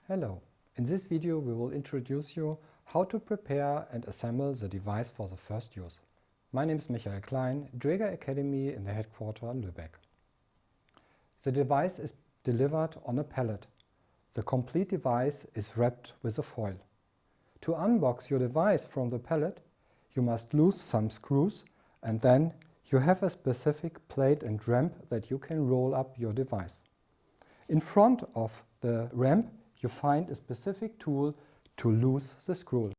Hello, in this video we will introduce you how to prepare and assemble the device for the first use. My name is Michael Klein, Dräger Academy in the headquarters Lübeck. The device is delivered on a pallet. The complete device is wrapped with a foil. To unbox your device from the pallet, you must loosen some screws and then you have a specific plate and ramp that you can roll up your device. In front of the ramp you find a specific tool to loose the screw.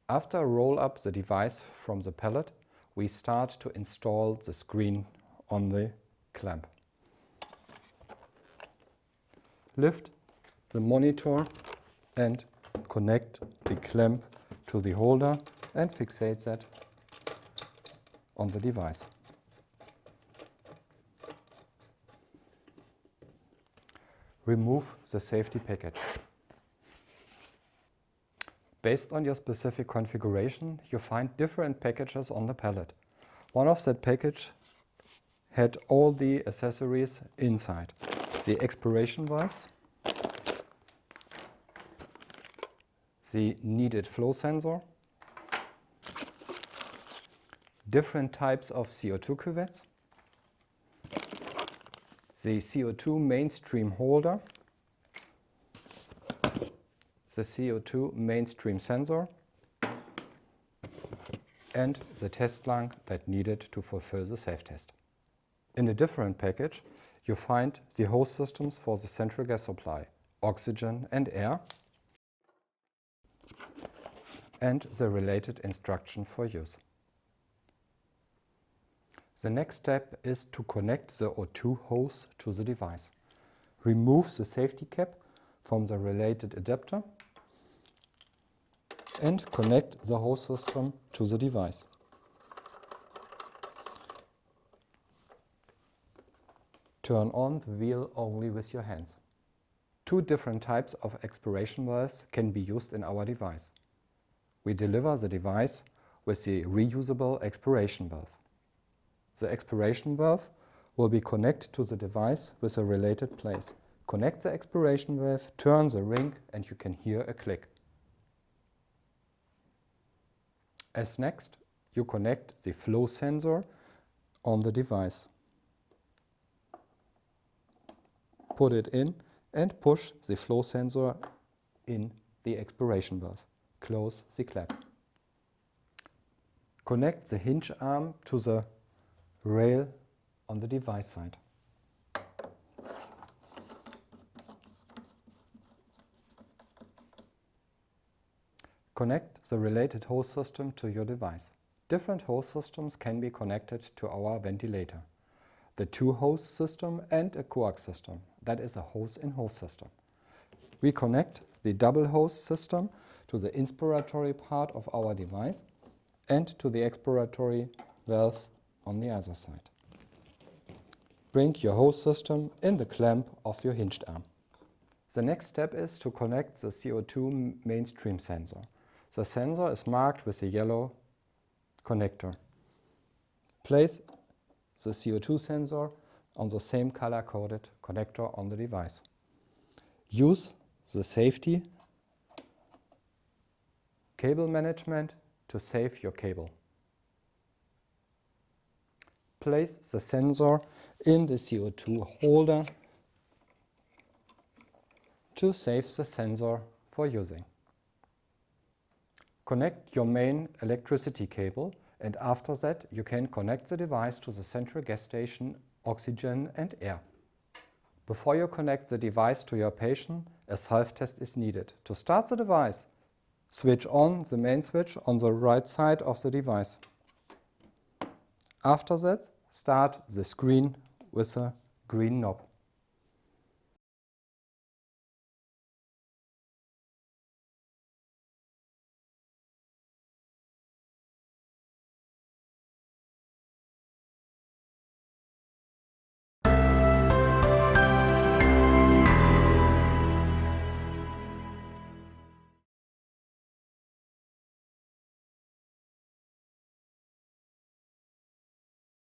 After roll up the device from the pallet, we start to install the screen on the clamp. Lift the monitor and connect the clamp to the holder and fixate that on the device. Remove the safety package. Based on your specific configuration, you find different packages on the pallet. One of that package had all the accessories inside. The expiration valves, the needed flow sensor, different types of CO2 cuvettes, the CO2 mainstream holder, the CO2 mainstream sensor, and the test lung that needed to fulfill the self-test. In a different package, you find the hose systems for the central gas supply, oxygen and air, and the related instruction for use. The next step is to connect the O2 hose to the device. Remove the safety cap from the related adapter and connect the hose system to the device. Turn on the wheel only with your hands. Two different types of expiration valves can be used in our device. We deliver the device with the reusable expiration valve. The expiration valve will be connected to the device with a related place. Connect the expiration valve, turn the ring, and you can hear a click. As next, you connect the flow sensor on the device. Put it in and push the flow sensor in the expiration valve. Close the clamp. Connect the hinge arm to the rail on the device side. Connect the related hose system to your device. Different hose systems can be connected to our ventilator. The two-hose system and a coax system, that is a hose-in-hose system. We connect the double hose system to the inspiratory part of our device and to the expiratory valve on the other side. Bring your hose system in the clamp of your hinged arm. The next step is to connect the CO2 mainstream sensor. The sensor is marked with a yellow connector. Place the CO2 sensor on the same color-coded connector on the device. Use the safety cable management to save your cable. Place the sensor in the CO2 holder to save the sensor for using. Connect your main electricity cable, and after that you can connect the device to the central gas station, oxygen and air. Before you connect the device to your patient, a self-test is needed. To start the device, switch on the main switch on the right side of the device. After that, start the screen with a green knob.